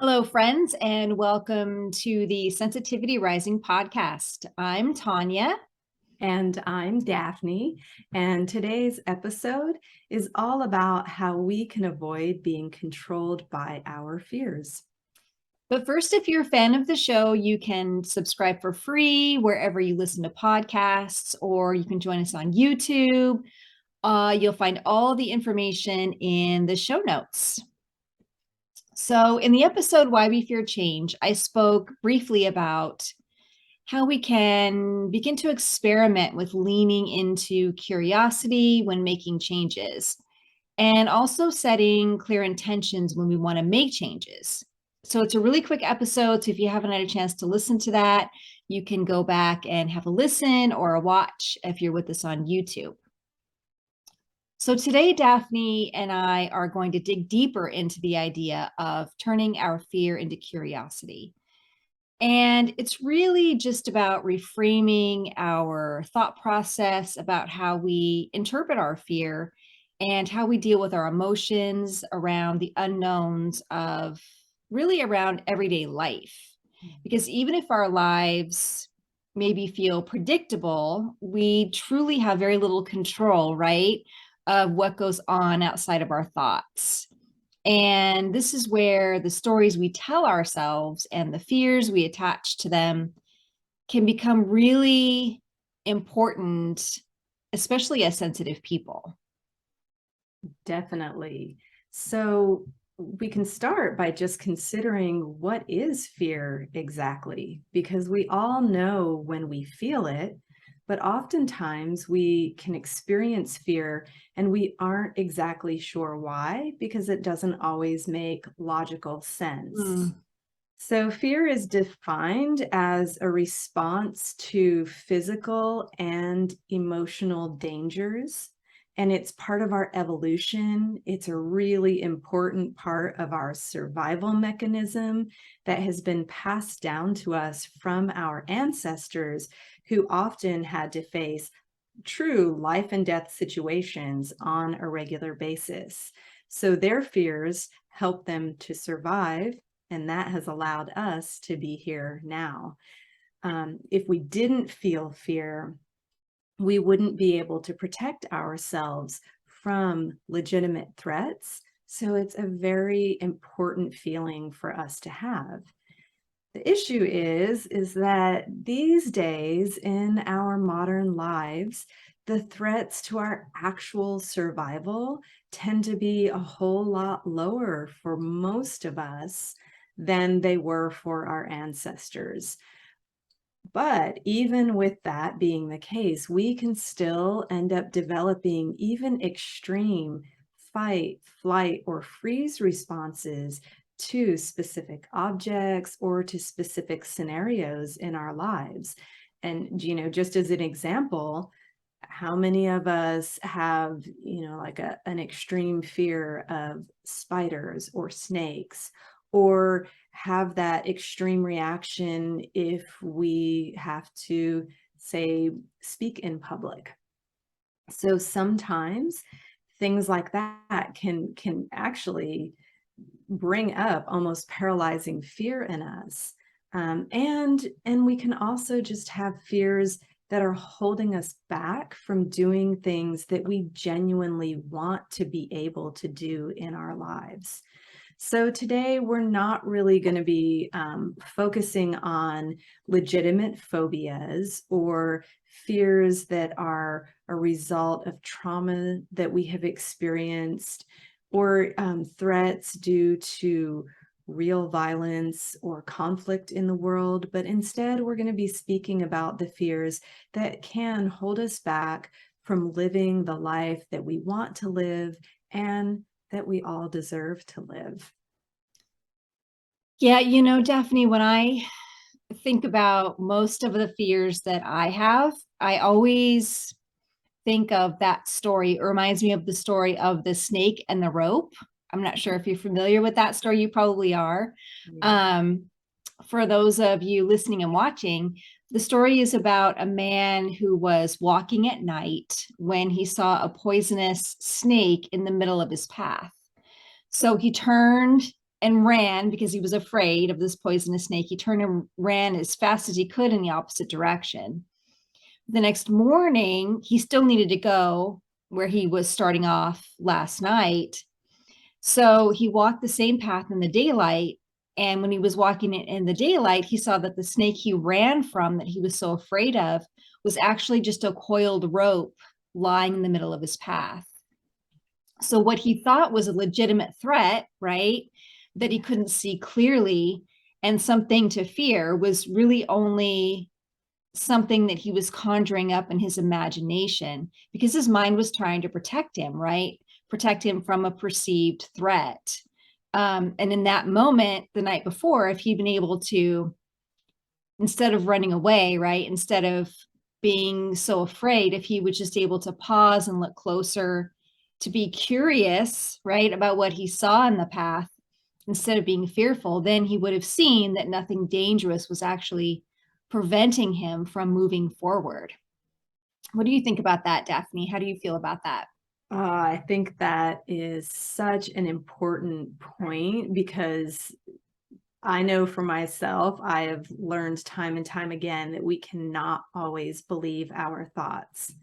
Hello, friends, and welcome to the Sensitivity Rising podcast. I'm Tonya. And I'm Daphne. And today's episode is all about how we can avoid being controlled by our fears. But first, if you're a fan of the show, you can subscribe for free wherever you listen to podcasts, or you can join us on YouTube. You'll find all the information in the show notes. So, in the episode Why We Fear Change, I spoke briefly about how we can begin to experiment with leaning into curiosity when making changes, and also setting clear intentions when we want to make changes. So it's a really quick episode. So if you haven't had a chance to listen to that, you can go back and have a listen or a watch if you're with us on YouTube. So today, Daphne and I are going to dig deeper into the idea of turning our fear into curiosity. And it's really just about reframing our thought process about how we interpret our fear and how we deal with our emotions around the unknowns of really around everyday life. Because even if our lives maybe feel predictable, we truly have very little control, right, of what goes on outside of our thoughts. And this is where the stories we tell ourselves and the fears we attach to them can become really important, especially as sensitive people. Definitely. So we can start by just considering what is fear exactly, because we all know when we feel it, but oftentimes we can experience fear and we aren't exactly sure why, because it doesn't always make logical sense. Mm. So, fear is defined as a response to physical and emotional dangers, and it's part of our evolution. It's a really important part of our survival mechanism that has been passed down to us from our ancestors who often had to face true life and death situations on a regular basis. So, their fears help them to survive, and that has allowed us to be here now. If we didn't feel fear, we wouldn't be able to protect ourselves from legitimate threats. So it's a very important feeling for us to have. The issue is that these days in our modern lives, the threats to our actual survival tend to be a whole lot lower for most of us than they were for our ancestors. But even with that being the case, we can still end up developing even extreme fight, flight, or freeze responses to specific objects or to specific scenarios in our lives. And, just as an example, how many of us have, like an extreme fear of spiders or snakes, or have that extreme reaction if we have to, say, speak in public? So sometimes things like that can actually bring up almost paralyzing fear in us. And we can also just have fears that are holding us back from doing things that we genuinely want to be able to do in our lives. So today we're not really going to be focusing on legitimate phobias or fears that are a result of trauma that we have experienced, or threats due to real violence or conflict in the world, but instead we're going to be speaking about the fears that can hold us back from living the life that we want to live and that we all deserve to live. Yeah, Daphne, when I think about most of the fears that I have, I always think of that story. It reminds me of the story of the snake and the rope. I'm not sure if you're familiar with that story. You probably are. Yeah. Um, for those of you listening and watching, the story is about a man who was walking at night when he saw a poisonous snake in the middle of his path. So he turned and ran because he was afraid of this poisonous snake. He turned and ran as fast as he could in the opposite direction. The next morning, he still needed to go where he was starting off last night. So he walked the same path in the daylight. And when he was walking it in the daylight, he saw that the snake he ran from, that he was so afraid of, was actually just a coiled rope lying in the middle of his path. So what he thought was a legitimate threat, right, that he couldn't see clearly and something to fear, was really only something that he was conjuring up in his imagination, because his mind was trying to protect him, right? Protect him from a perceived threat. And in that moment, the night before, if he'd been able to, instead of running away, right, instead of being so afraid, if he was just able to pause and look closer, to be curious, right, about what he saw in the path, instead of being fearful, then he would have seen that nothing dangerous was actually preventing him from moving forward. What do you think about that, Daphne? How do you feel about that? I think that is such an important point, because I know for myself, I have learned time and time again that we cannot always believe our thoughts.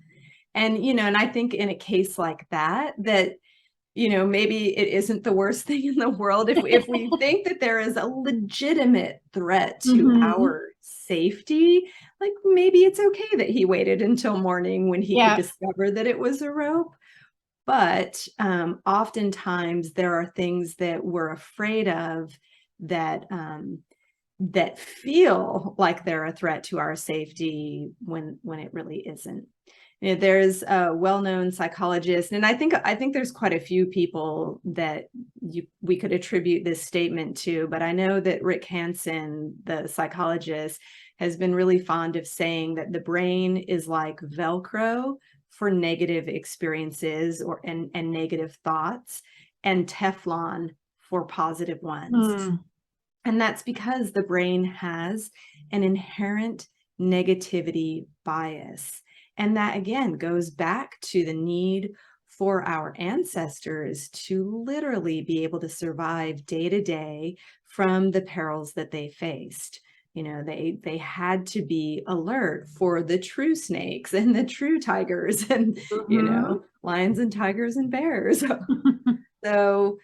And, and I think in a case like that, maybe it isn't the worst thing in the world if we think that there is a legitimate threat to Mhm. our safety. Like, maybe it's okay that he waited until morning when he could Yeah. discover that it was a rope. But oftentimes there are things that we're afraid of that that feel like they're a threat to our safety when it really isn't. There's a well-known psychologist, and I think there's quite a few people that we could attribute this statement to, but I know that Rick Hansen, the psychologist, has been really fond of saying that the brain is like Velcro for negative experiences and negative thoughts, and Teflon for positive ones. Hmm. And that's because the brain has an inherent negativity bias. And that again goes back to the need for our ancestors to literally be able to survive day to day from the perils that they faced. They had to be alert for the true snakes and the true tigers and, Mhm. lions and tigers and bears. So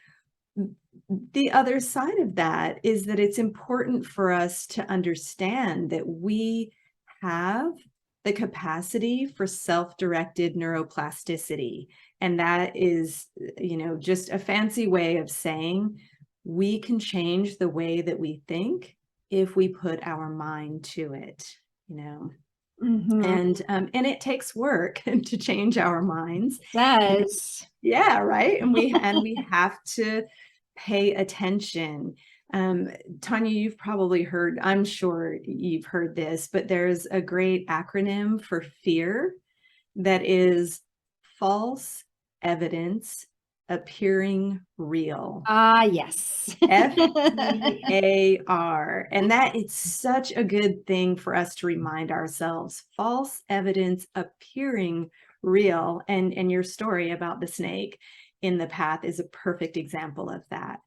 the other side of that is that it's important for us to understand that we have the capacity for self-directed neuroplasticity. And that is, just a fancy way of saying we can change the way that we think if we put our mind to it, you know. Mhm. And it takes work to change our minds. Does. Yeah, right. And we have to pay attention. Tonya, you've probably heard, I'm sure you've heard this, but there's a great acronym for fear that is false evidence appearing real. Ah, yes. FEAR. And that it's such a good thing for us to remind ourselves. False evidence appearing real. And your story about the snake in the path is a perfect example of that.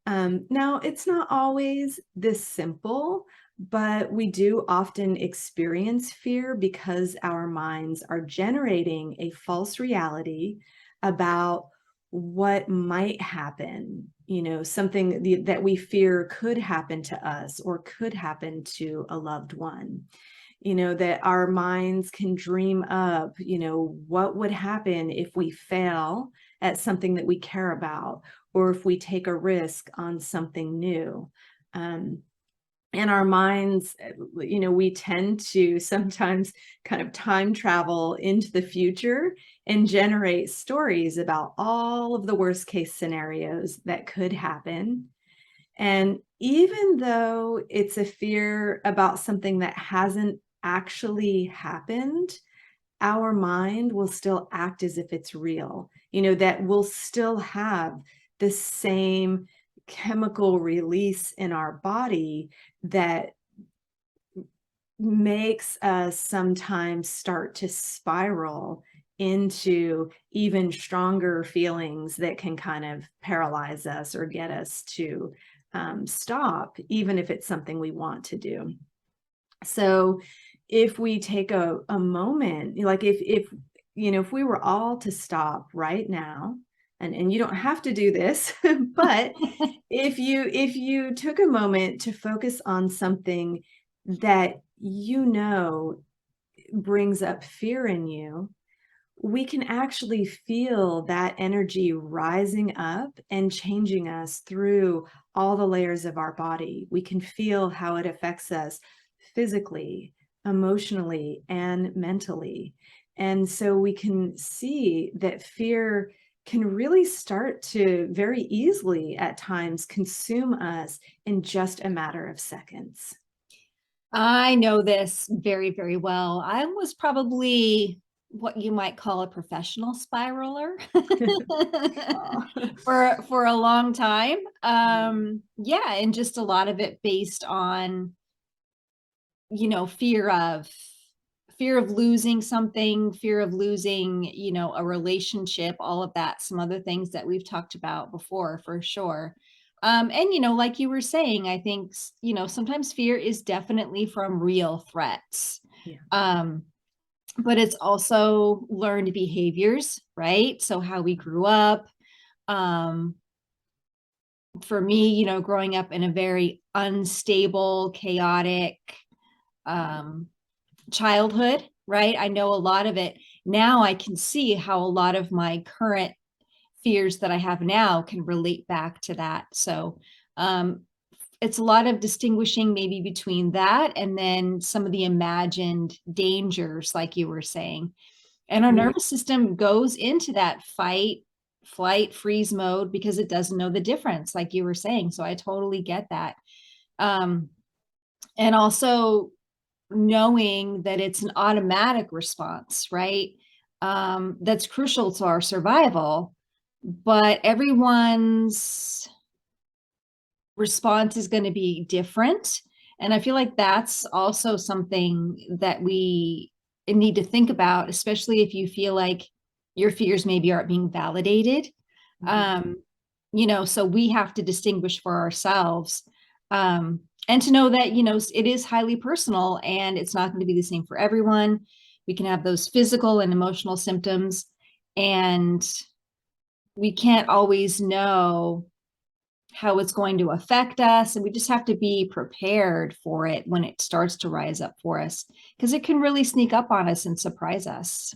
Now, it's not always this simple, but we do often experience fear because our minds are generating a false reality about what might happen, something that we fear could happen to us or could happen to a loved one. That our minds can dream up, what would happen if we fail at something that we care about, or if we take a risk on something new. And our minds, we tend to sometimes kind of time travel into the future and generate stories about all of the worst case scenarios that could happen. And even though it's a fear about something that hasn't actually happened, our mind will still act as if it's real, that we'll still have the same chemical release in our body that makes us sometimes start to spiral into even stronger feelings that can kind of paralyze us or get us to stop, even if it's something we want to do. So if we take a moment, like if if we were all to stop right now, and you don't have to do this, but if you took a moment to focus on something that brings up fear in you, we can actually feel that energy rising up and changing us through all the layers of our body. We can feel how it affects us physically, emotionally, and mentally. And so we can see that fear can really start to very easily at times consume us in just a matter of seconds. I know this very, very well. I was probably what you might call a professional spiraler Oh. for a long time. Yeah, and just a lot of it based on, fear of losing something, fear of losing, a relationship, all of that, some other things that we've talked about before for sure. And like you were saying, I think sometimes fear is definitely from real threats. Yeah. Um, but it's also learned behaviors, right? So how we grew up. Um, for me, growing up in a very unstable, chaotic, um, childhood, right? I know a lot of it. Now I can see how a lot of my current fears that I have now can relate back to that. So um, it's a lot of distinguishing maybe between that and then some of the imagined dangers, like you were saying. And our Yeah. nervous system goes into that fight, flight, freeze mode because it doesn't know the difference, like you were saying. So I totally get that. Um, and also knowing that it's an automatic response, right? That's crucial to our survival, but everyone's response is going to be different. And I feel like that's also something that we need to think about, especially if you feel like your fears maybe aren't being validated. Mhm. Um, so we have to distinguish for ourselves. And to know that, it is highly personal and it's not going to be the same for everyone. We can have those physical and emotional symptoms, and we can't always know how it's going to affect us. And we just have to be prepared for it when it starts to rise up for us, because it can really sneak up on us and surprise us.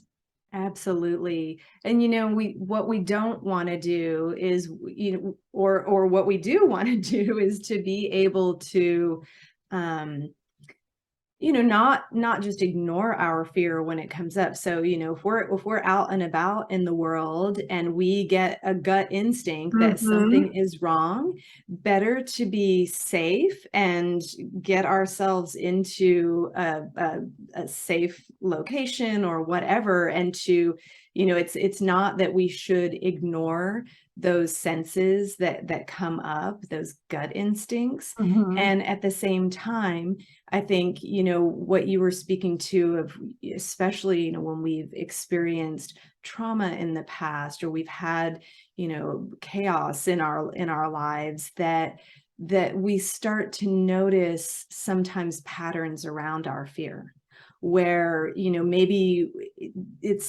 Absolutely. And we what we don't want to do is or what we do want to do is to be able to um not just ignore our fear when it comes up. So if we're out and about in the world and we get a gut instinct that Mm-hmm. something is wrong, better to be safe and get ourselves into a safe location or whatever. And to it's not that we should ignore those senses that come up, those gut instincts. Mm-hmm. And at the same time, I think, what you were speaking to of, especially, when we've experienced trauma in the past, or we've had, chaos in our lives, that we start to notice sometimes patterns around our fear, where, maybe it's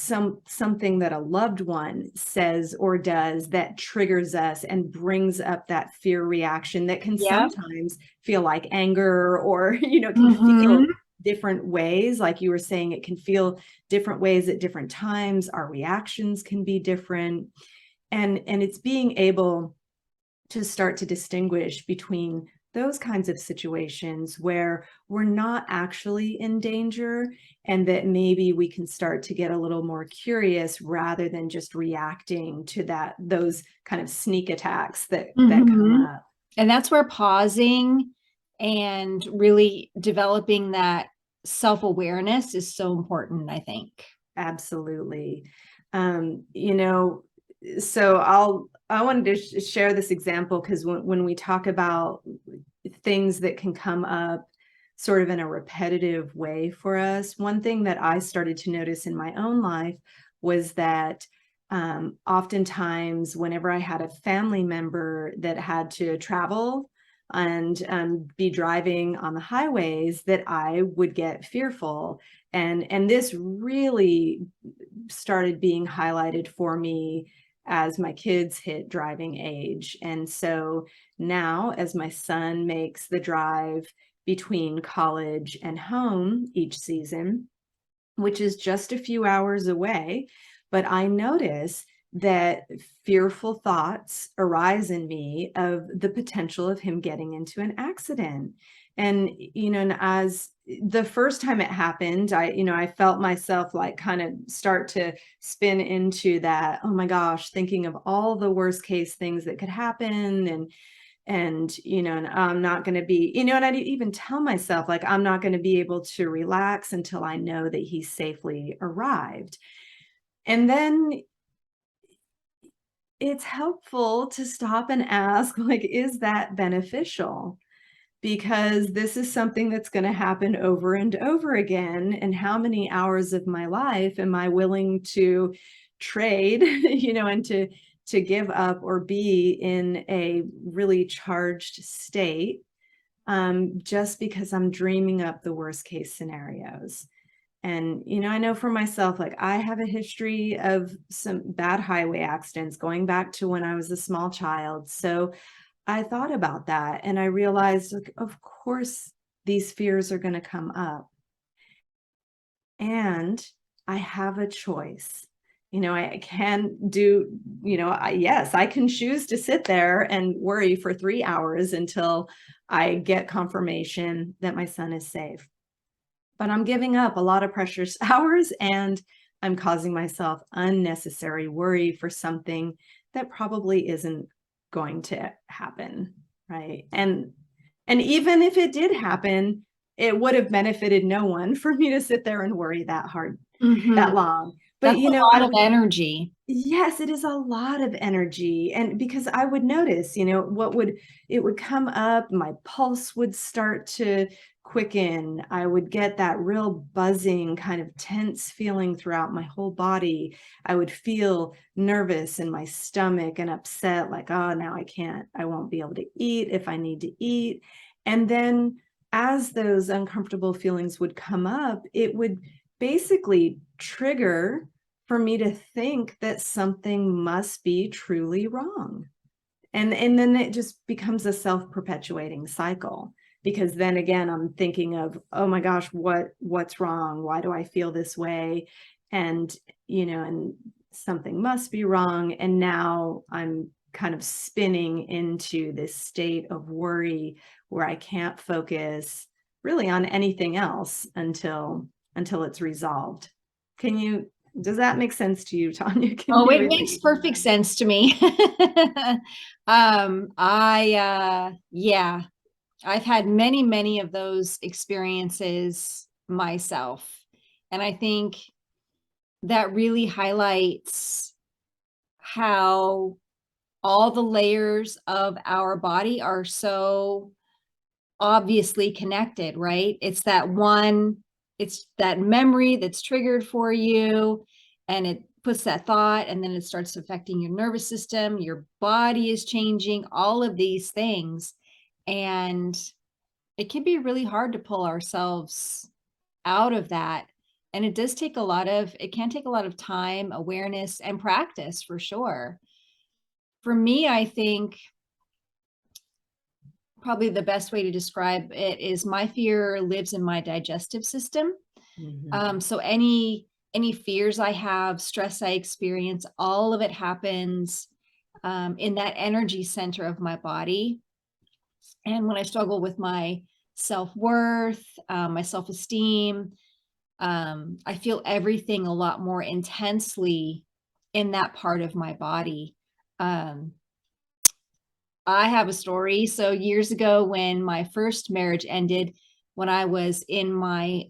something that a loved one says or does that triggers us and brings up that fear reaction that can Yep. sometimes feel like anger, or can feel Mm-hmm. different ways. Like you were saying, it can feel different ways at different times. Our reactions can be different, and it's being able to start to distinguish between those kinds of situations where we're not actually in danger, and that maybe we can start to get a little more curious rather than just reacting to those kind of sneak attacks that come Mm-hmm. up. And that's where pausing and really developing that self-awareness is so important, I think. Absolutely. Um, you know, so I wanted to share this example because when we talk about things that can come up sort of in a repetitive way for us, one thing that I started to notice in my own life was that oftentimes whenever I had a family member that had to travel and be driving on the highways, that I would get fearful. And this really started being highlighted for me as my kids hit driving age. And so now, as my son makes the drive between college and home each season, which is just a few hours away, but I notice that fearful thoughts arise in me of the potential of him getting into an accident. And, and as the first time it happened, I felt myself like kind of start to spin into that, oh my gosh, thinking of all the worst case things that could happen. And I'm not going to be, and I'd even tell myself, like, I'm not going to be able to relax until I know that he safely arrived. And then it's helpful to stop and ask, like, is that beneficial? Because this is something that's going to happen over and over again. And how many hours of my life am I willing to trade, and to give up or be in a really charged state, just because I'm dreaming up the worst case scenarios. And, I know for myself, like, I have a history of some bad highway accidents going back to when I was a small child. So I thought about that and I realized, like, of course, these fears are going to come up. And I have a choice. I can do, yes, I can choose to sit there and worry for 3 hours until I get confirmation that my son is safe. But I'm giving up a lot of precious hours and I'm causing myself unnecessary worry for something that probably isn't going to happen, right? And even if it did happen, it would have benefited no one for me to sit there and worry that hard, that long. But That's a lot of energy. Yes, it is a lot of energy. And because I would notice, it would come up, my pulse would start to quicken. I would get that real buzzing, kind of tense feeling throughout my whole body. I would feel nervous in my stomach and upset, like, oh, now I won't be able to eat if I need to eat. And then as those uncomfortable feelings would come up, it would basically trigger for me to think that something must be truly wrong. And then it just becomes a self-perpetuating cycle, because then again, I'm thinking of, oh my gosh, what's wrong? Why do I feel this way? And, and something must be wrong. And now I'm kind of spinning into this state of worry where I can't focus really on anything else until it's resolved. Does that make sense to you, Tonya? It makes perfect sense to me. Yeah, I've had many, many of those experiences myself. And I think that really highlights how all the layers of our body are so obviously connected, right? It's that memory that's triggered for you, and it puts that thought, and then it starts affecting your nervous system, your body is changing, all of these things. And it can be really hard to pull ourselves out of that. And it can take a lot of time, awareness, and practice for sure. For me, I think probably the best way to describe it is my fear lives in my digestive system. So any fears I have, stress I experience, all of it happens in that energy center of my body. And when I struggle with my self-worth, my self-esteem, I feel everything a lot more intensely in that part of my body. I have a story. So years ago, when my first marriage ended, when I was in my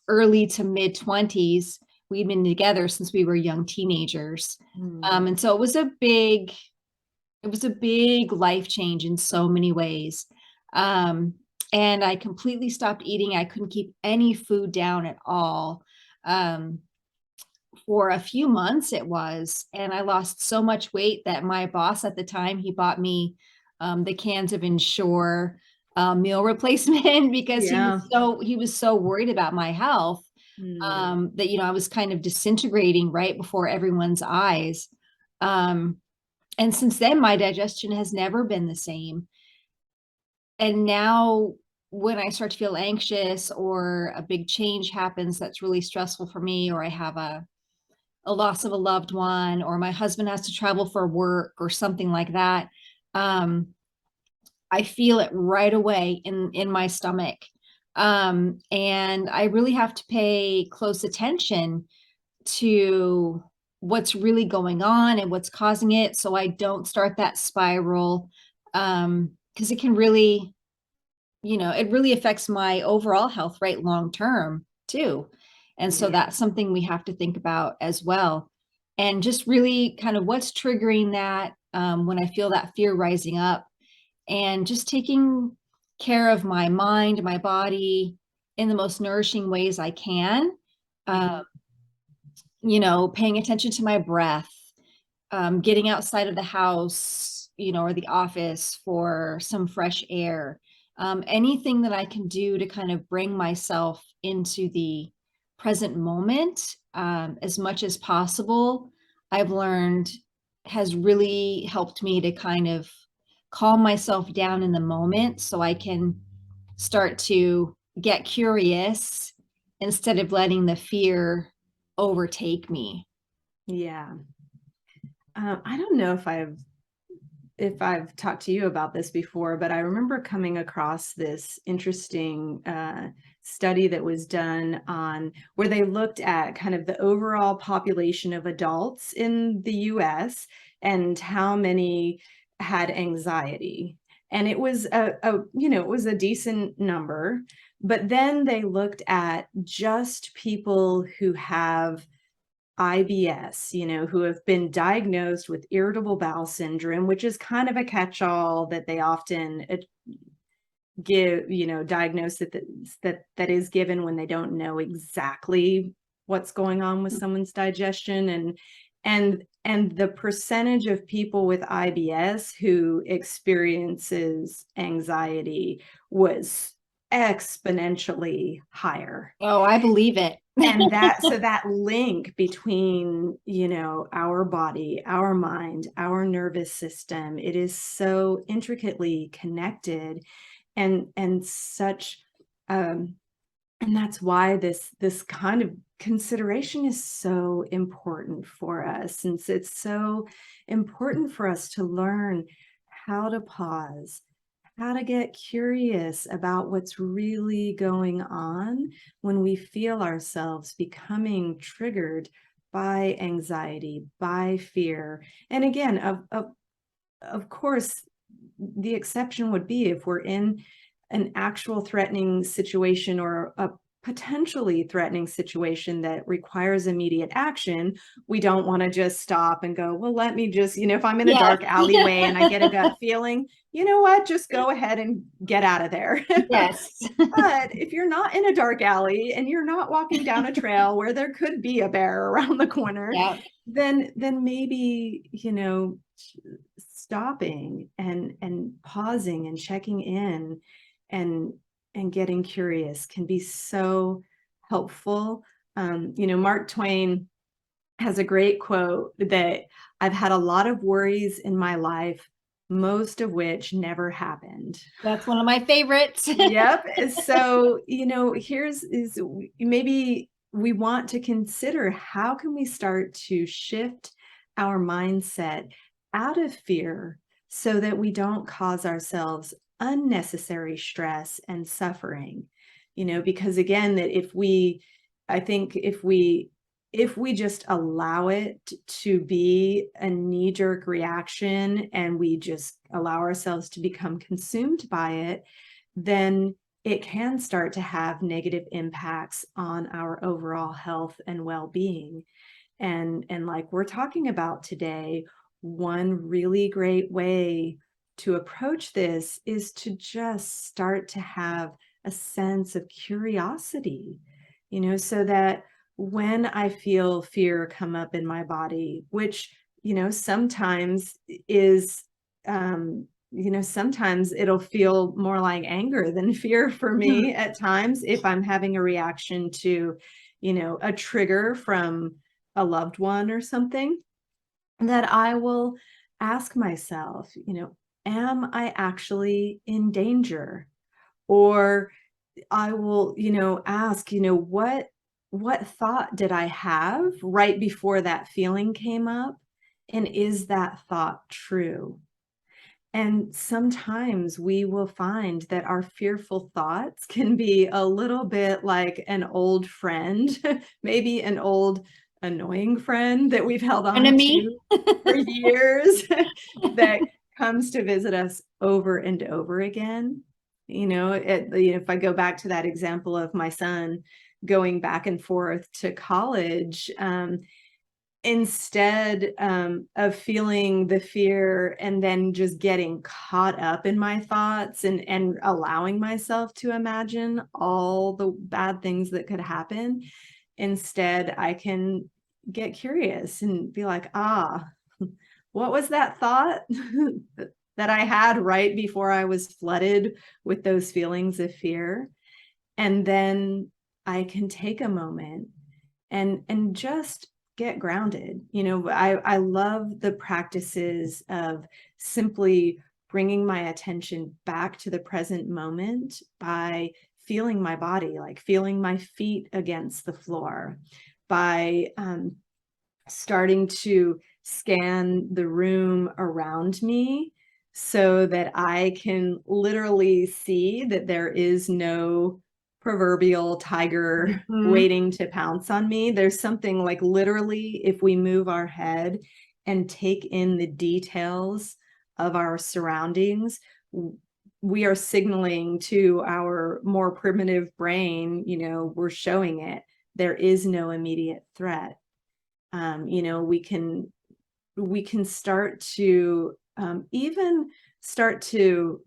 early to mid 20s, we'd been together since we were young teenagers. And so it was a big life change in so many ways. And I completely stopped eating. I couldn't keep any food down at all. for a few months it was, and I lost so much weight that my boss at the time, he bought me the cans of Ensure meal replacement because Yeah. he was so worried about my health, Mm. that, I was kind of disintegrating right before everyone's eyes. Um, and since then, my digestion has never been the same. And now when I start to feel anxious or a big change happens that's really stressful for me, or I have a loss of a loved one, or my husband has to travel for work or something like that, um, I feel it right away in my stomach. And I really have to pay close attention to what's really going on and what's causing it, so I don't start that spiral. Because it can really, it really affects my overall health, right, long term too. And so Yeah. that's something we have to think about as well. And just really kind of what's triggering that, when I feel that fear rising up, and just taking care of my mind, my body in the most nourishing ways I can. Uh, Mhm. paying attention to my breath, getting outside of the house, or the office for some fresh air, anything that I can do to kind of bring myself into the present moment, as much as possible, I've learned has really helped me to kind of calm myself down in the moment so I can start to get curious instead of letting the fear overtake me. Yeah. I don't know if I've talked to you about this before, but I remember coming across this interesting study that was done on where they looked at kind of the overall population of adults in the US and how many had anxiety. And it was it was a decent number, but then they looked at just people who have IBS, who have been diagnosed with irritable bowel syndrome, which is kind of a catch-all that they often give, diagnose that is given when they don't know exactly what's going on with someone's digestion. And the percentage of people with IBS who experiences anxiety was exponentially higher. Oh, I believe it. And that link between, our body, our mind, our nervous system, it is so intricately connected, and such, um and that's why this kind of consideration is so important for us, since it's so important for us to learn how to pause, how to get curious about what's really going on when we feel ourselves becoming triggered by anxiety, by fear. And again, of course, the exception would be if we're in an actual threatening situation or a potentially threatening situation that requires immediate action. We don't want to just stop and go, well, let me just, if I'm in a Yes. dark alleyway and I get a gut feeling, you know what, just go ahead and get out of there. Yes. But if you're not in a dark alley and you're not walking down a trail where there could be a bear around the corner, Yeah. then maybe, stopping and pausing and checking in and getting curious can be so helpful. Mark Twain has a great quote that I've had a lot of worries in my life, most of which never happened. That's one of my favorites. Yep. So, here's is maybe we want to consider how can we start to shift our mindset out of fear so that we don't cause ourselves unnecessary stress and suffering. Because again, that I think if we just allow it to be a knee-jerk reaction and we just allow ourselves to become consumed by it, then it can start to have negative impacts on our overall health and well-being. And like we're talking about today, one really great way to approach this is to just start to have a sense of curiosity, so that when I feel fear come up in my body, which, sometimes is, sometimes it'll feel more like anger than fear for me at times if I'm having a reaction to, a trigger from a loved one or something, that I will ask myself, am I actually in danger? Or I will, ask, what thought did I have right before that feeling came up? And is that thought true? And sometimes we will find that our fearful thoughts can be a little bit like an old friend, maybe an old annoying friend that we've held on Enemy. to for years that comes to visit us over and over again. If I go back to that example of my son going back and forth to college, instead of feeling the fear and then just getting caught up in my thoughts and allowing myself to imagine all the bad things that could happen, instead I can get curious and be like, what was that thought that I had right before I was flooded with those feelings of fear? And then I can take a moment and just get grounded. I love the practices of simply bringing my attention back to the present moment by feeling my body, like feeling my feet against the floor, by starting to scan the room around me so that I can literally see that there is no proverbial tiger waiting to pounce on me. There's something like, literally, if we move our head and take in the details of our surroundings, we are signaling to our more primitive brain, we're showing it there is no immediate threat. We can start to even start to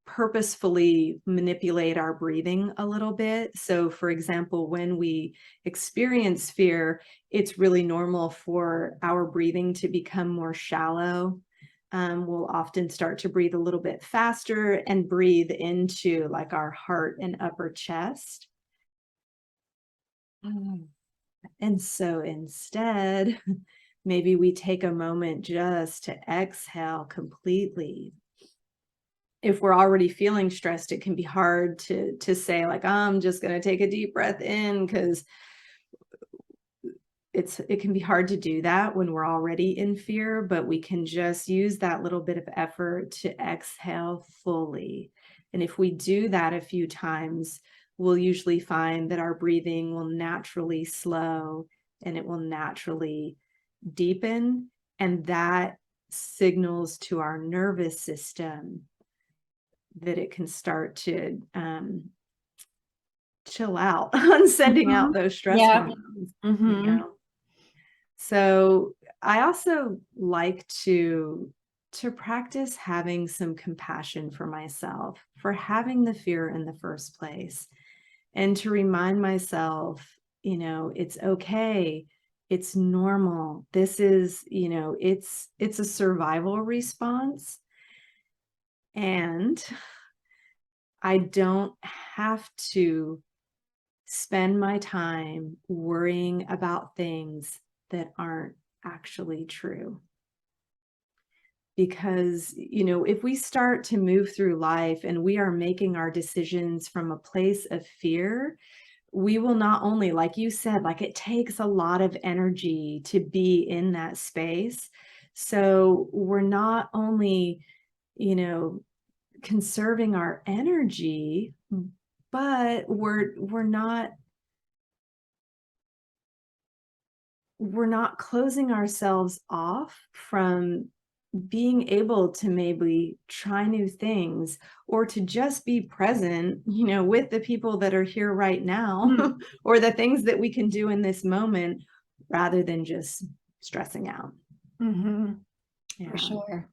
purposefully manipulate our breathing a little bit. So, for example, when we experience fear, it's really normal for our breathing to become more shallow. We'll often start to breathe a little bit faster and breathe into like our heart and upper chest. And so instead, maybe we take a moment just to exhale completely. If we're already feeling stressed, it can be hard to say like, I'm just going to take a deep breath in, because it can be hard to do that when we're already in fear, but we can just use that little bit of effort to exhale fully. And if we do that a few times, we'll usually find that our breathing will naturally slow and it will naturally deepen. And that signals to our nervous system that it can start to chill out on sending out those stress hormones. So I also like to practice having some compassion for myself for having the fear in the first place, and to remind myself, it's okay. It's normal. This is, it's a survival response. And I don't have to spend my time worrying about things that aren't actually true. Because, if we start to move through life and we are making our decisions from a place of fear, we will not only, like you said, like it takes a lot of energy to be in that space. So we're not only, conserving our energy, but we're not closing ourselves off from being able to maybe try new things, or to just be present, with the people that are here right now, or the things that we can do in this moment, rather than just stressing out. For sure.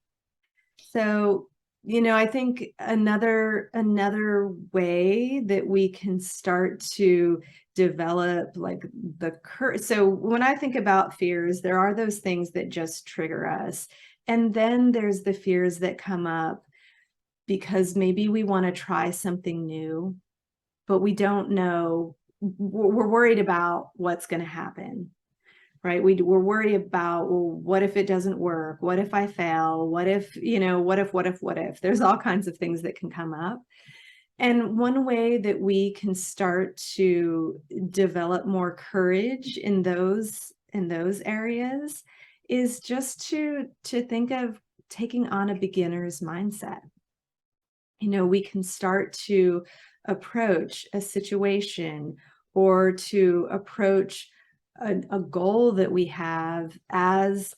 So, I think another way that we can start to develop like the courage. So when I think about fears, there are those things that just trigger us. And then there's the fears that come up because maybe we want to try something new, but we don't know. We're worried about what's going to happen, right? We're worried about, well, what if it doesn't work? What if I fail? What if, what if? There's all kinds of things that can come up. And one way that we can start to develop more courage in those areas is just to think of taking on a beginner's mindset. We can start to approach a situation or to approach a goal that we have as,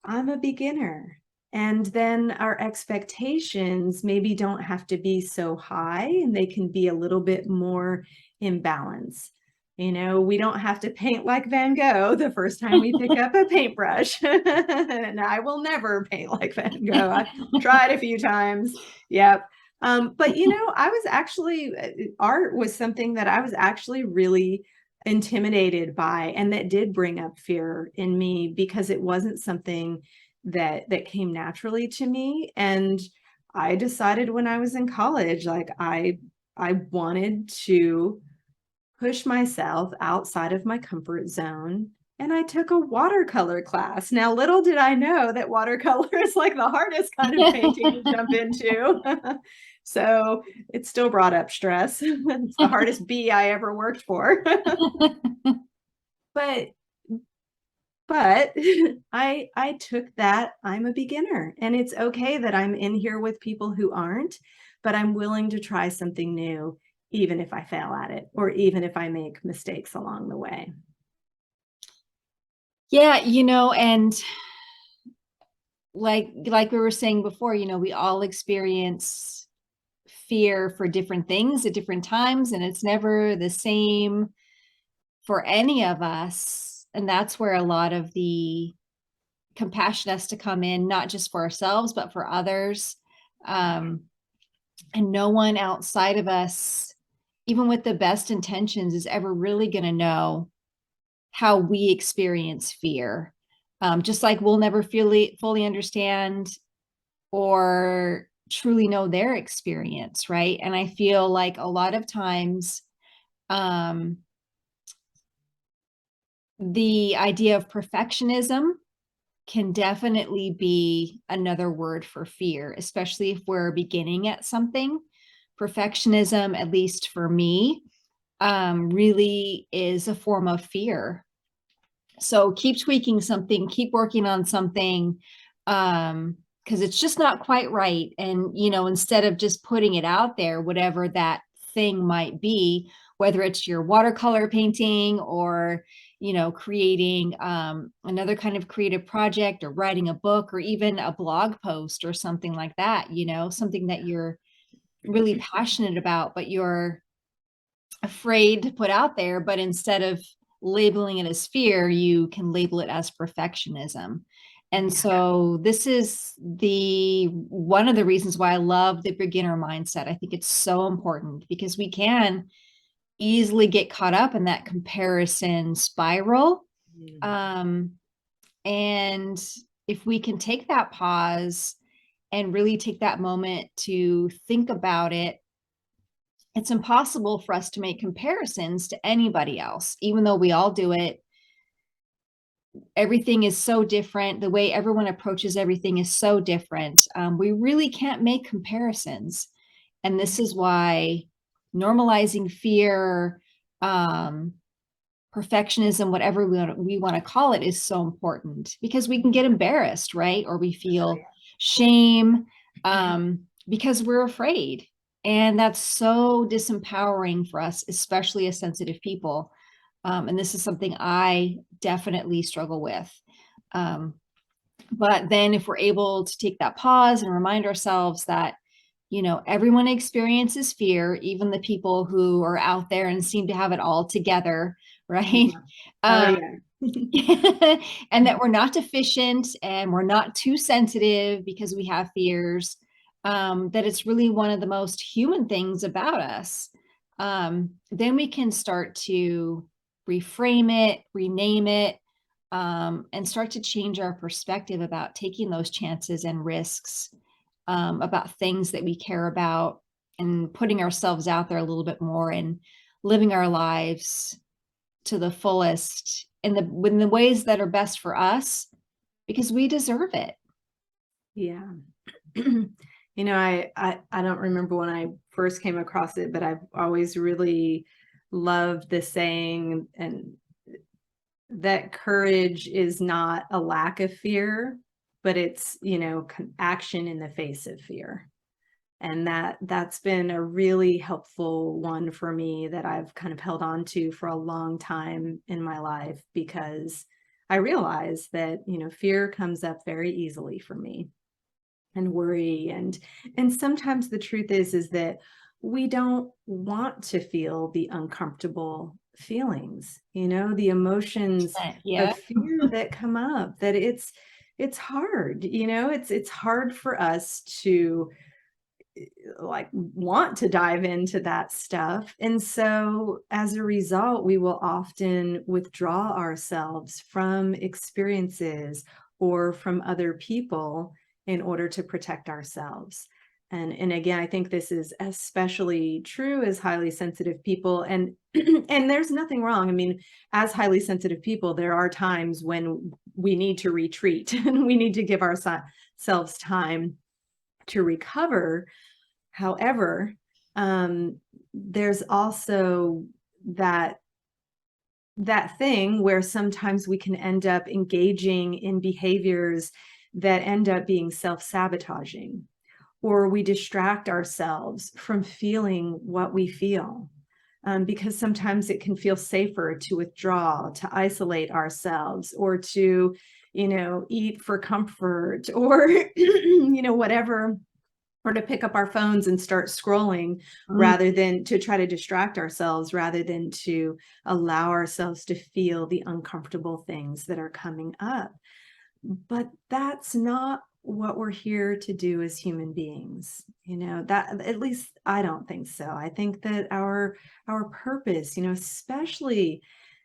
I'm a beginner. And then our expectations maybe don't have to be so high, and they can be a little bit more in balance. We don't have to paint like Van Gogh the first time we pick up a paintbrush. And I will never paint like Van Gogh. I've tried a few times. Yep. But I was actually, art was something that I was actually really intimidated by, and that did bring up fear in me because it wasn't something that came naturally to me. And I decided when I was in college, like I wanted to push myself outside of my comfort zone. And I took a watercolor class. Now, little did I know that watercolor is like the hardest kind of painting to jump into. So it still brought up stress. It's the hardest bee I ever worked for. But I took that, I'm a beginner, and it's okay that I'm in here with people who aren't, but I'm willing to try something new, even if I fail at it, or even if I make mistakes along the way. Yeah, and like we were saying before, we all experience fear for different things at different times, and it's never the same for any of us. And that's where a lot of the compassion has to come in, not just for ourselves, but for others. And no one outside of us, even with the best intentions, is ever really going to know how we experience fear. Just like we'll never fully understand or truly know their experience, right? And I feel like a lot of times, the idea of perfectionism can definitely be another word for fear, especially if we're beginning at something. Perfectionism, at least for me, really is a form of fear. So keep tweaking something, keep working on something, because it's just not quite right. And, instead of just putting it out there, whatever that thing might be, whether it's your watercolor painting or, creating another kind of creative project or writing a book or even a blog post or something like that, something that you're really passionate about, but you're afraid to put out there. But instead of labeling it as fear, you can label it as perfectionism. And so this is one of the reasons why I love the beginner mindset. I think it's so important because we can easily get caught up in that comparison spiral. And if we can take that pause and really take that moment to think about it, it's impossible for us to make comparisons to anybody else, even though we all do it. Everything is so different. The way everyone approaches everything is so different. We really can't make comparisons. And this is why normalizing fear, perfectionism, whatever we want to call it, is so important, because we can get embarrassed, right? Or we feel shame because we're afraid. And that's so disempowering for us, especially as sensitive people. And this is something I definitely struggle with. But then if we're able to take that pause and remind ourselves that, everyone experiences fear, even the people who are out there and seem to have it all together, right? And that we're not deficient and we're not too sensitive because we have fears, that it's really one of the most human things about us. then we can start to reframe it, rename it, and start to change our perspective about taking those chances and risks, about things that we care about, and putting ourselves out there a little bit more and living our lives to the fullest in the ways that are best for us, because we deserve it. Yeah. You know, I don't remember when I first came across it, but I've always really loved the saying, and that courage is not a lack of fear, but it's, action in the face of fear. And that's been a really helpful one for me that I've kind of held on to for a long time in my life, because I realize that, fear comes up very easily for me, and worry, and sometimes the truth is that we don't want to feel the uncomfortable feelings, the emotions Yeah. of fear that come up, that it's hard, it's hard for us to like want to dive into that stuff. And so as a result, we will often withdraw ourselves from experiences or from other people in order to protect ourselves. And again, I think this is especially true as highly sensitive people. And and there's nothing wrong. I mean, as highly sensitive people, there are times when we need to retreat and we need to give ourselves time to recover. However, there's also that thing where sometimes we can end up engaging in behaviors that end up being self-sabotaging, or we distract ourselves from feeling what we feel. Because sometimes it can feel safer to withdraw, to isolate ourselves, or to, eat for comfort, or, whatever, or to pick up our phones and start scrolling, Mm. rather than to try to distract ourselves, rather than to allow ourselves to feel the uncomfortable things that are coming up. But that's not what we're here to do as human beings. That, at least I don't think so. I think that our purpose, especially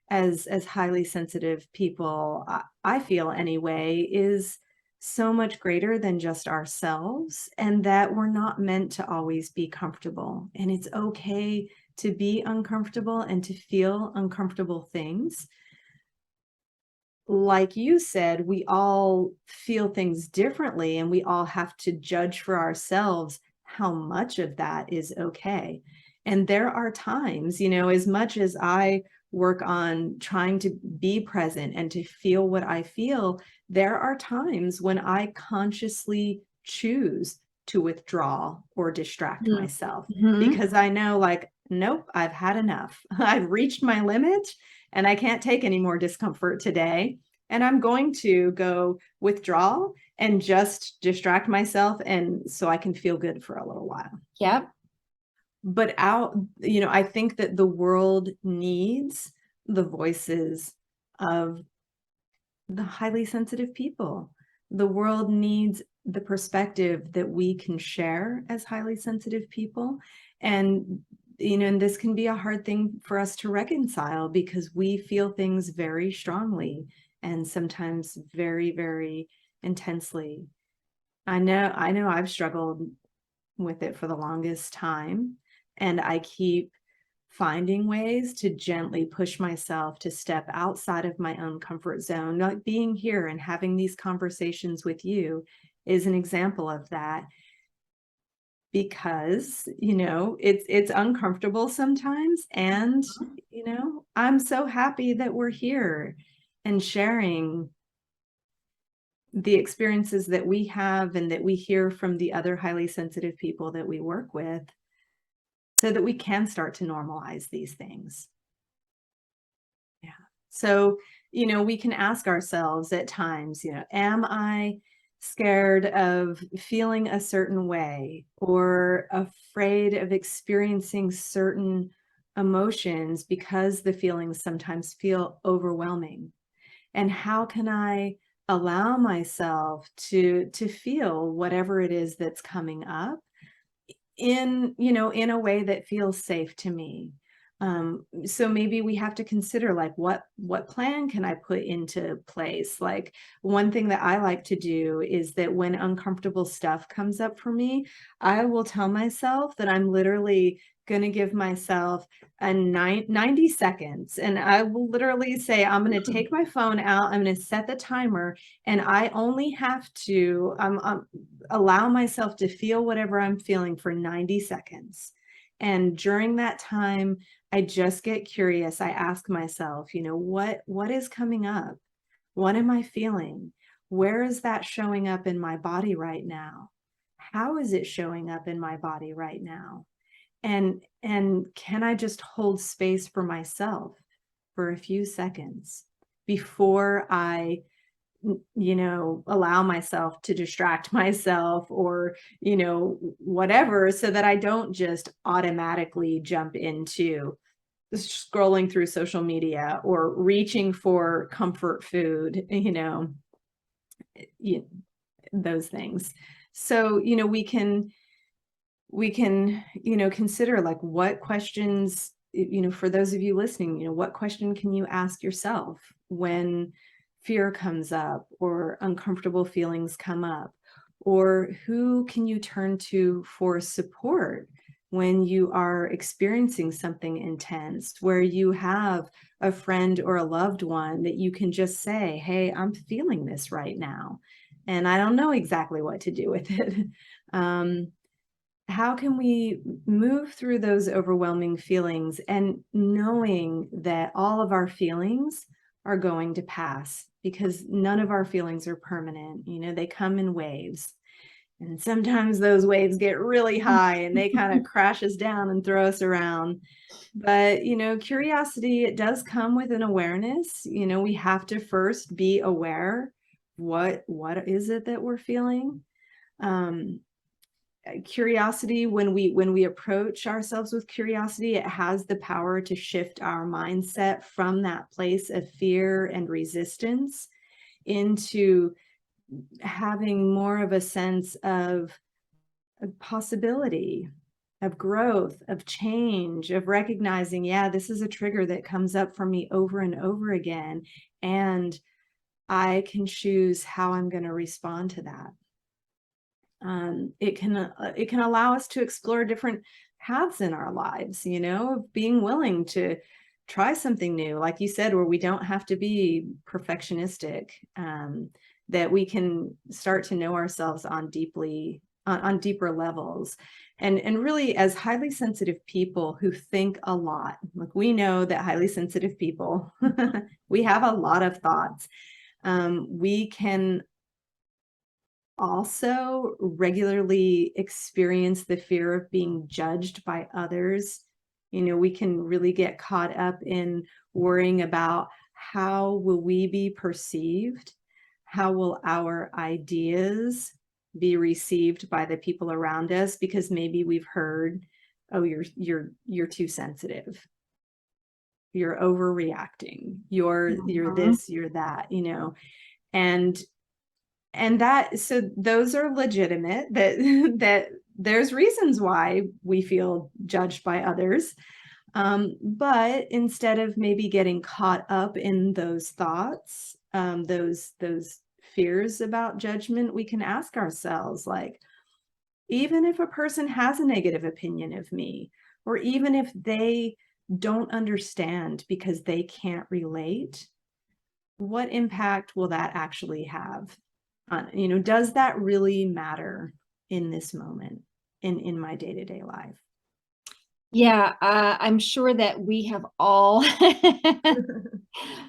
as highly sensitive people, I feel anyway, is so much greater than just ourselves, and that we're not meant to always be comfortable. And it's okay to be uncomfortable and to feel uncomfortable things. Like you said, we all feel things differently, and we all have to judge for ourselves how much of that is okay. And there are times, as much as I work on trying to be present and to feel what I feel, there are times when I consciously choose to withdraw or distract myself, Mm-hmm. because I know, like, nope, I've had enough. I've reached my limit and I can't take any more discomfort today. And I'm going to go withdraw and just distract myself, and so I can feel good for a little while. Yep. But I think that the world needs the voices of the highly sensitive people. The world needs the perspective that we can share as highly sensitive people. And and this can be a hard thing for us to reconcile, because we feel things very strongly and sometimes very, very intensely. I know I've struggled with it for the longest time, and I keep finding ways to gently push myself to step outside of my own comfort zone. Like being here and having these conversations with you is an example of that, because it's uncomfortable sometimes, and I'm so happy that we're here and sharing the experiences that we have and that we hear from the other highly sensitive people that we work with, so that we can start to normalize these things. Yeah. So, we can ask ourselves at times, am I scared of feeling a certain way, or afraid of experiencing certain emotions because the feelings sometimes feel overwhelming? And how can I allow myself to feel whatever it is that's coming up in, you know, in a way that feels safe to me. So maybe we have to consider, like, what plan can I put into place? Like, one thing that I like to do is that when uncomfortable stuff comes up for me, I will tell myself that I'm literally going to give myself a 90 seconds, and I will literally say, I'm going to take my phone out, I'm going to set the timer, and I only have to allow myself to feel whatever I'm feeling for 90 seconds. And during that time, I just get curious. I ask myself, you know, what is coming up? What am I feeling? Where is that showing up in my body right now? How is it showing up in my body right now? And can I just hold space for myself for a few seconds before I, you know, allow myself to distract myself, or, you know, whatever, so that I don't just automatically jump into scrolling through social media or reaching for comfort food, you know, you, those things. So, you know, we can, you know, consider, like, what questions, you know, for those of you listening, you know, what question can you ask yourself when fear comes up or uncomfortable feelings come up? Or who can you turn to for support when you are experiencing something intense, where you have a friend or a loved one that you can just say, hey, I'm feeling this right now, and I don't know exactly what to do with it. um, how can we move through those overwhelming feelings, and knowing that all of our feelings are going to pass, because none of our feelings are permanent. You know, they come in waves. And sometimes those waves get really high and they kind of crash us down and throw us around. But, you know, curiosity, it does come with an awareness. You know, we have to first be aware, what is it that we're feeling? Um, Curiosity, when we approach ourselves with curiosity, it has the power to shift our mindset from that place of fear and resistance into having more of a sense of possibility, of growth, of change, of recognizing, yeah, this is a trigger that comes up for me over and over again, and I can choose how I'm going to respond to that. It can allow us to explore different paths in our lives, you know, of being willing to try something new, like you said, where we don't have to be perfectionistic, that we can start to know ourselves on deeper levels. And really, as highly sensitive people who think a lot, like, we know that highly sensitive people, we have a lot of thoughts. We can also regularly experience the fear of being judged by others. You know, we can really get caught up in worrying about, how will we be perceived? How will our ideas be received by the people around us? Because maybe we've heard, oh, you're too sensitive. You're overreacting. You're Mhm. this, you're that, you know. And that, so those are legitimate, that that there's reasons why we feel judged by others. But instead of maybe getting caught up in those thoughts, those fears about judgment, we can ask ourselves, like, even if a person has a negative opinion of me, or even if they don't understand because they can't relate, what impact will that actually have? You know, does that really matter in this moment, in my day-to-day life? Yeah, I'm sure that we have all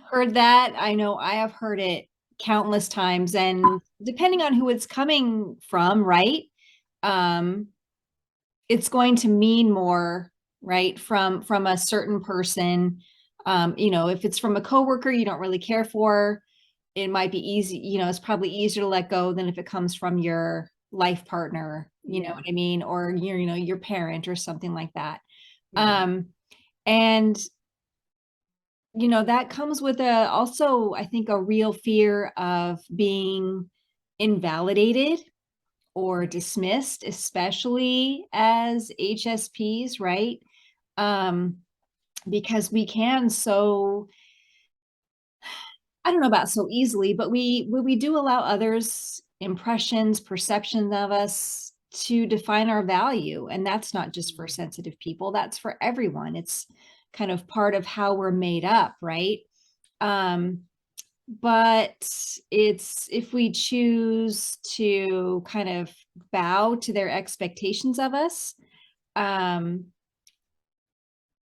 heard that. I know I have heard it countless times, and depending on who it's coming from, right? Um, it's going to mean more, right, from a certain person. You know, if it's from a coworker you don't really care for, it might be easy, you know, it's probably easier to let go than if it comes from your life partner, you know Yeah, what I mean, or your, you know, your parent or something like that. yeah, Um, and you know, that comes with a also, I think, a real fear of being invalidated or dismissed, especially as HSPs, right? Because we can so, I don't know about so easily, but we do allow others' impressions, perceptions of us to define our value. And that's not just for sensitive people, that's for everyone. It's kind of part of how we're made up, right? Um, but it's if we choose to kind of bow to their expectations of us, um,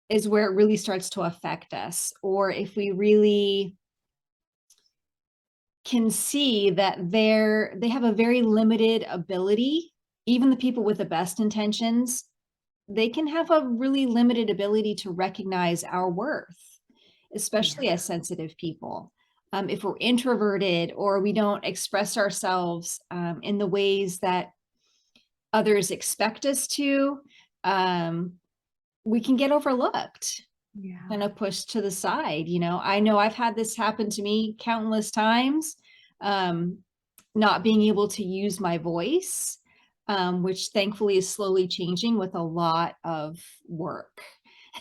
is where it really starts to affect us. Or if we really can see that they have a very limited ability, even the people with the best intentions, they can have a really limited ability to recognize our worth, especially Yeah. as sensitive people. If we're introverted or we don't express ourselves in the ways that others expect us to, um, we can get overlooked, Yeah. kind of pushed to the side. I know I've had this happen to me countless times, um, not being able to use my voice, which thankfully is slowly changing with a lot of work.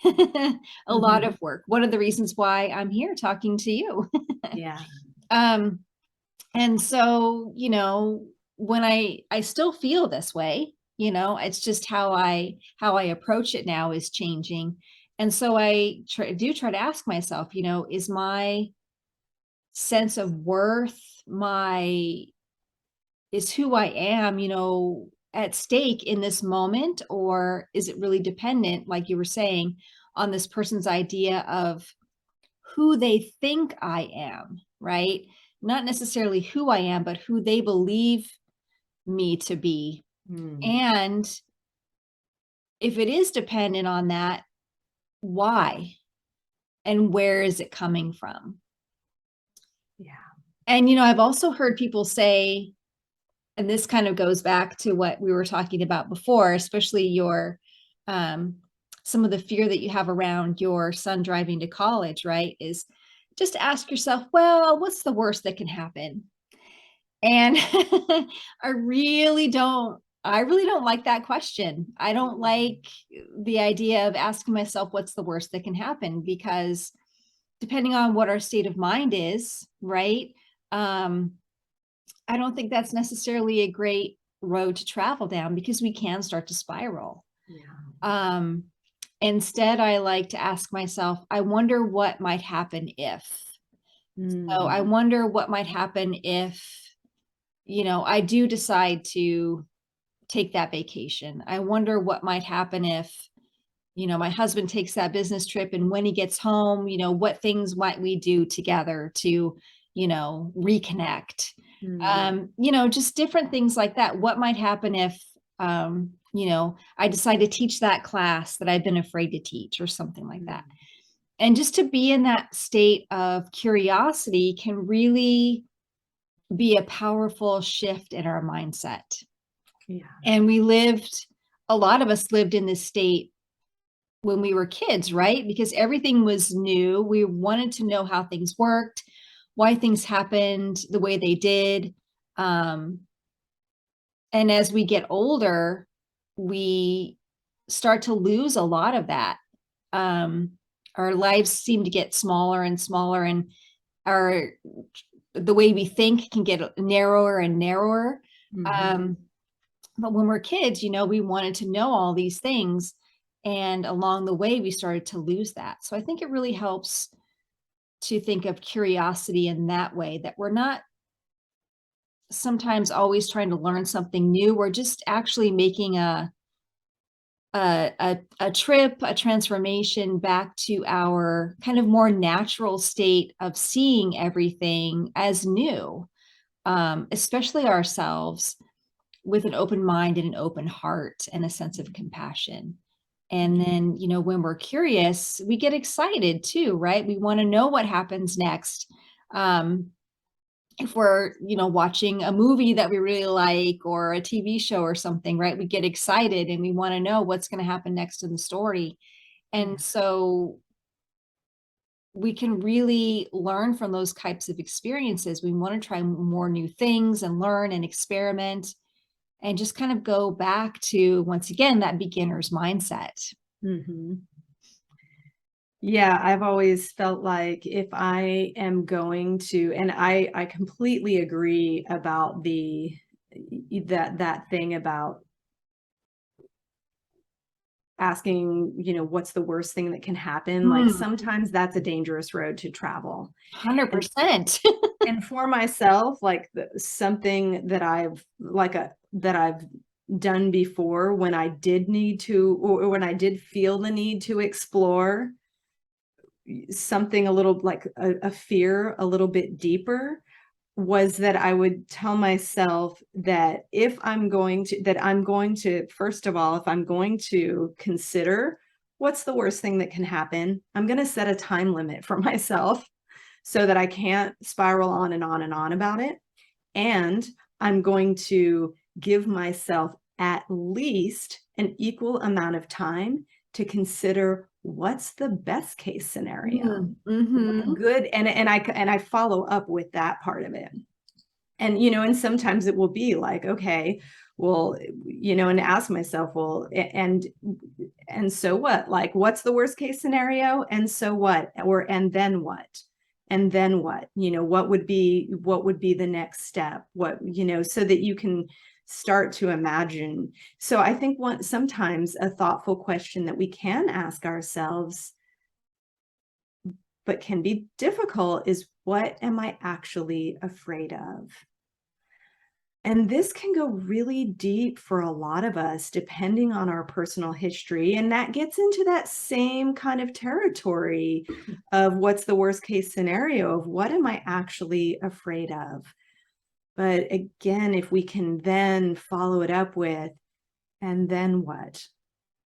A lot Mhm. of work. One of the reasons why I'm here talking to you. Yeah. um, and so, when I still feel this way, it's just how I approach it now is changing. And so I try to ask myself, is my sense of worth, my is who I am, at stake in this moment, or is it really dependent, like you were saying, on this person's idea of who they think I am, right? Not necessarily who I am, but who they believe me to be. Mm. And if it is dependent on that, why? And where is it coming from? Yeah. And, I've also heard people say, and this kind of goes back to what we were talking about before, especially um, some of the fear that you have around your son driving to college, right? Is just ask yourself, well, what's the worst that can happen? And I really don't like that question. I don't like the idea of asking myself what's the worst that can happen, because depending on what our state of mind is, right? Um, I don't think that's necessarily a great road to travel down, because we can start to spiral. Yeah. Um, Instead, I like to ask myself, I wonder what might happen if. So I Mm. wonder what might happen if, I do decide to take that vacation. I wonder what might happen if, my husband takes that business trip, and when he gets home, what things might we do together to, reconnect? Mm. Just different things like that. What might happen if, I decide to teach that class that I've been afraid to teach, or something like that. Mm. And just to be in that state of curiosity can really be a powerful shift in our mindset. Yeah. And a lot of us lived in this state when we were kids, right? Because everything was new. We wanted to know how things worked, why things happened the way they did. Um, and as we get older, we start to lose a lot of that. Um, our lives seem to get smaller and smaller, and our the way we think can get narrower and narrower. Mhm. Um, but when we're kids, we wanted to know all these things. And along the way, we started to lose that. So I think it really helps to think of curiosity in that way, that we're not sometimes always trying to learn something new. We're just actually making a trip, a transformation back to our kind of more natural state of seeing everything as new, especially ourselves, with an open mind and an open heart and a sense of compassion. And then, when we're curious, we get excited too, right? We want to know what happens next. Um, if we're, watching a movie that we really like, or a TV show or something, right? We get excited and we want to know what's going to happen next in the story. Yeah. And so we can really learn from those types of experiences. We want to try more new things and learn and experiment. and just kind of go back to, once again, that beginner's mindset. Mm-hmm. Yeah, I've always felt like if I am going to, and I completely agree about that thing about asking, what's the worst thing that can happen? Like sometimes that's a dangerous road to travel. 100%. And for myself, like something that I've done before when I did need to, or when I did feel the need to explore something a little like a fear a little bit deeper, was that I would tell myself that I'm going to, first of all, if I'm going to consider what's the worst thing that can happen, I'm going to set a time limit for myself so that I can't spiral on and on and on about it. And I'm going to give myself at least an equal amount of time to consider what's the best case scenario. Mm-hmm. Good. And I follow up with that part of it. And, and sometimes it will be like, okay, well, and ask myself, well, and so what? Like, what's the worst case scenario? And so what? And then what? And then what? What would be the next step? What, so that you can start to imagine. So I think sometimes a thoughtful question that we can ask ourselves, but can be difficult, is what am I actually afraid of? And this can go really deep for a lot of us, depending on our personal history. And that gets into that same kind of territory of what's the worst case scenario, of what am I actually afraid of? But again, if we can then follow it up with, and then what?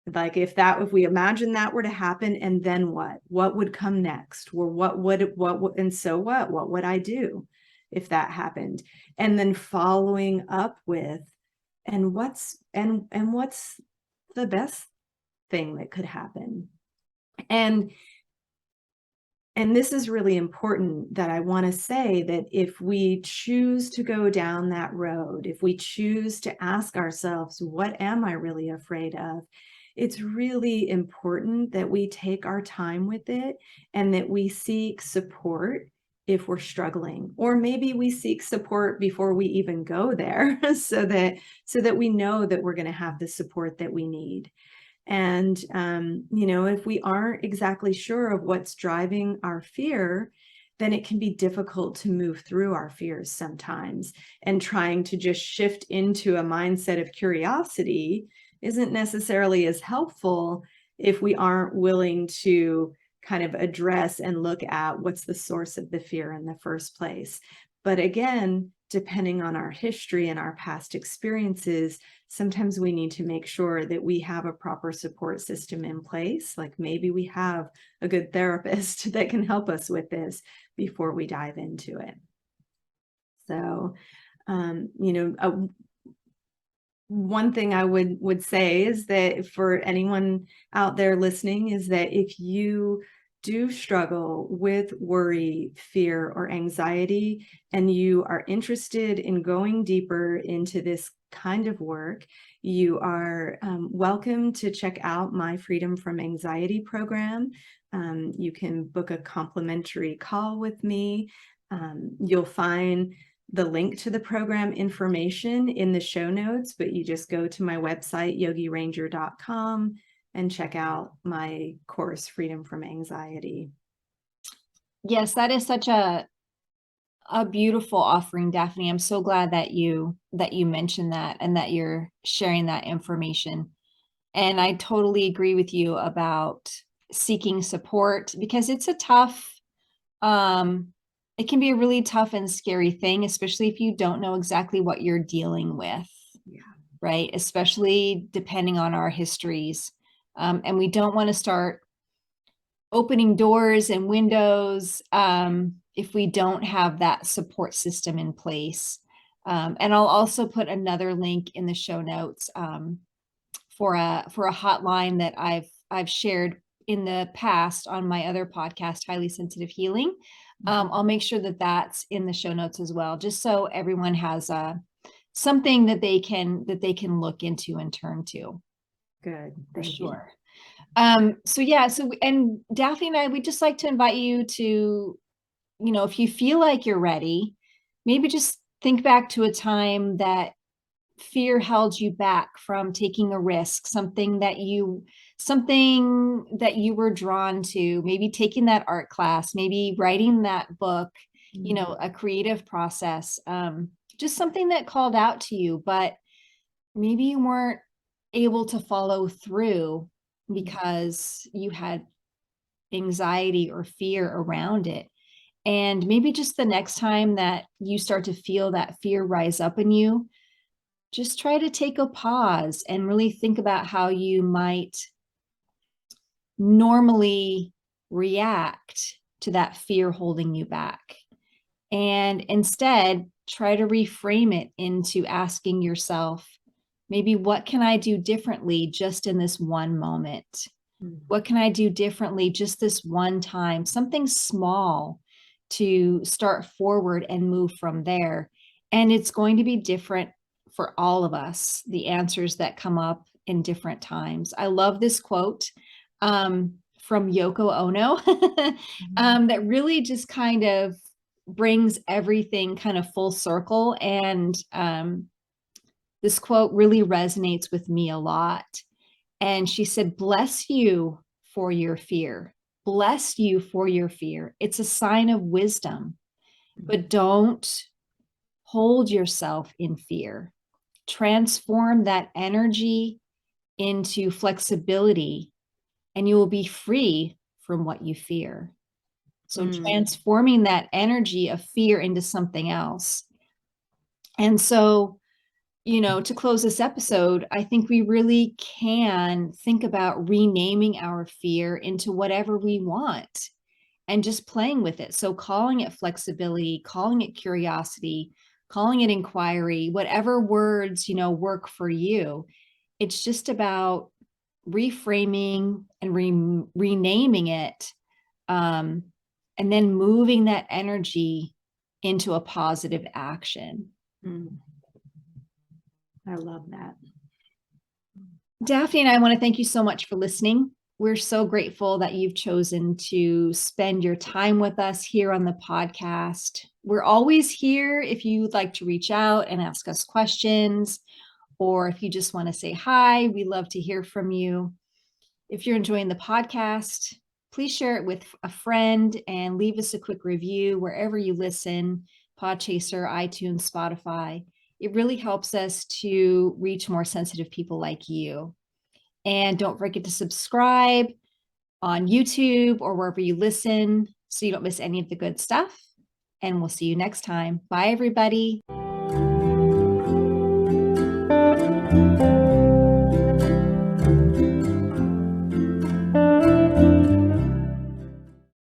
Like if we imagine that were to happen, and then what would come next? Or and so what would I do if that happened? And then following up with, and what's the best thing that could happen? And this is really important, that I want to say that if we choose to go down that road, if we choose to ask ourselves, what am I really afraid of? It's really important that we take our time with it, and that we seek support if we're struggling, or maybe we seek support before we even go there so that we know that we're going to have the support that we need. And, if we aren't exactly sure of what's driving our fear, then it can be difficult to move through our fears sometimes. And trying to just shift into a mindset of curiosity isn't necessarily as helpful if we aren't willing to kind of address and look at what's the source of the fear in the first place. But again, depending on our history and our past experiences, sometimes we need to make sure that we have a proper support system in place. Like maybe we have a good therapist that can help us with this before we dive into it. So, one thing I would say is that for anyone out there listening, is that if you do struggle with worry, fear, or anxiety, and you are interested in going deeper into this kind of work, you are welcome to check out my Freedom from Anxiety program. You can book a complimentary call with me. You'll find the link to the program information in the show notes, but you just go to my website, yogiranger.com, and check out my course, Freedom from Anxiety. Yes, that is such a beautiful offering, Daphne. I'm so glad that you mentioned that, and that you're sharing that information. And I totally agree with you about seeking support, because it's a tough, it can be a really tough and scary thing, especially if you don't know exactly what you're dealing with. Yeah. Right? Especially depending on our histories. And we don't want to start opening doors and windows if we don't have that support system in place. And I'll also put another link in the show notes for a hotline that I've shared in the past on my other podcast, Highly Sensitive Healing. I'll make sure that that's in the show notes as well, just so everyone has something that they can look into and turn to. Good. For Thank you. sure. So yeah, and Daphne and I, we'd just like to invite you to, if you feel like you're ready, maybe just think back to a time that fear held you back from taking a risk, something that you were drawn to, maybe taking that art class, maybe writing that book, a creative process, just something that called out to you, but maybe you weren't able to follow through because you had anxiety or fear around it. And maybe just the next time that you start to feel that fear rise up in you, just try to take a pause and really think about how you might normally react to that fear holding you back. And instead, try to reframe it into asking yourself, maybe what can I do differently just in this one moment? What can I do differently just this one time? Something small to start forward and move from there. And it's going to be different for all of us, the answers that come up in different times. I love this quote from Yoko Ono that really just kind of brings everything kind of full circle. And this quote really resonates with me a lot. And she said, "Bless you for your fear. Bless you for your fear. It's a sign of wisdom, but don't hold yourself in fear. Transform that energy into flexibility, and you will be free from what you fear." So transforming that energy of fear into something else. And so, to close this episode, I think we really can think about renaming our fear into whatever we want and just playing with it. So calling it flexibility, calling it curiosity, calling it inquiry, whatever words, work for you. It's just about reframing and renaming it, and then moving that energy into a positive action. I love that. Daphne and I want to thank you so much for listening. We're so grateful that you've chosen to spend your time with us here on the podcast. We're always here if you'd like to reach out and ask us questions, or if you just want to say hi. We love to hear from you. If you're enjoying the podcast, please share it with a friend and leave us a quick review wherever you listen, Podchaser, iTunes, Spotify. It really helps us to reach more sensitive people like you. And don't forget to subscribe on YouTube or wherever you listen so you don't miss any of the good stuff. And we'll see you next time. Bye, everybody.